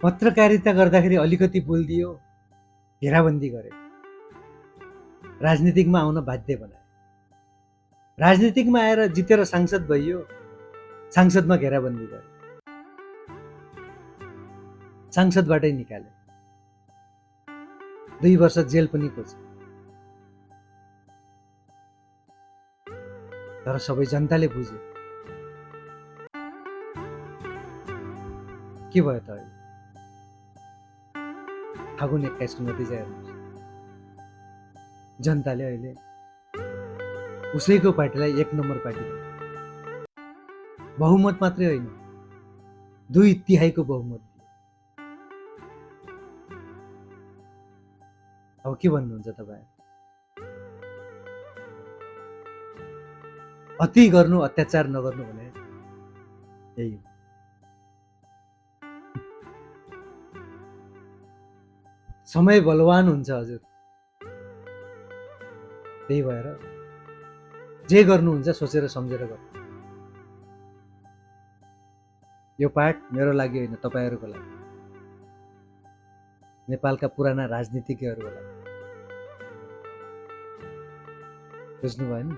पत्रकारिता गर्दाखेरि अलिकति बोलिदियो, घेराबन्दी गरे, राजनीतिकमा आउन बाध्य बनाए। राजनीतिकमा आएर जितेर सांसद भइयो, सांसदमा घेराबन्दी गरे, सांसदबाटै निकाले, 2 वर्ष जेल पनि खोज्यो। तर सबै जनताले बुझे। के भयो त अहिले? फागुन 21 को नतिजा हेर्नुहोस्। जनताले अहिले उसैको पार्टीलाई 1 नम्बर पार्टी दियो। बहुमत मात्रै होइन, 2/3 बहुमत दियो। अब के भन्नुहुन्छ तपाईँ? अति गर्नु, अत्याचार नगर्नु भने यही हो। समय बलवान हुन्छ हजुर। त्यही भएर जे गर्नुहुन्छ सोचेर सम्झेर गर्नु। यो पाठ मेरो लागि होइन, तपाईहरुको लागि, नेपालका पुराना राजनीतिज्ञहरुको लागि। बुझ्नु भयो नि?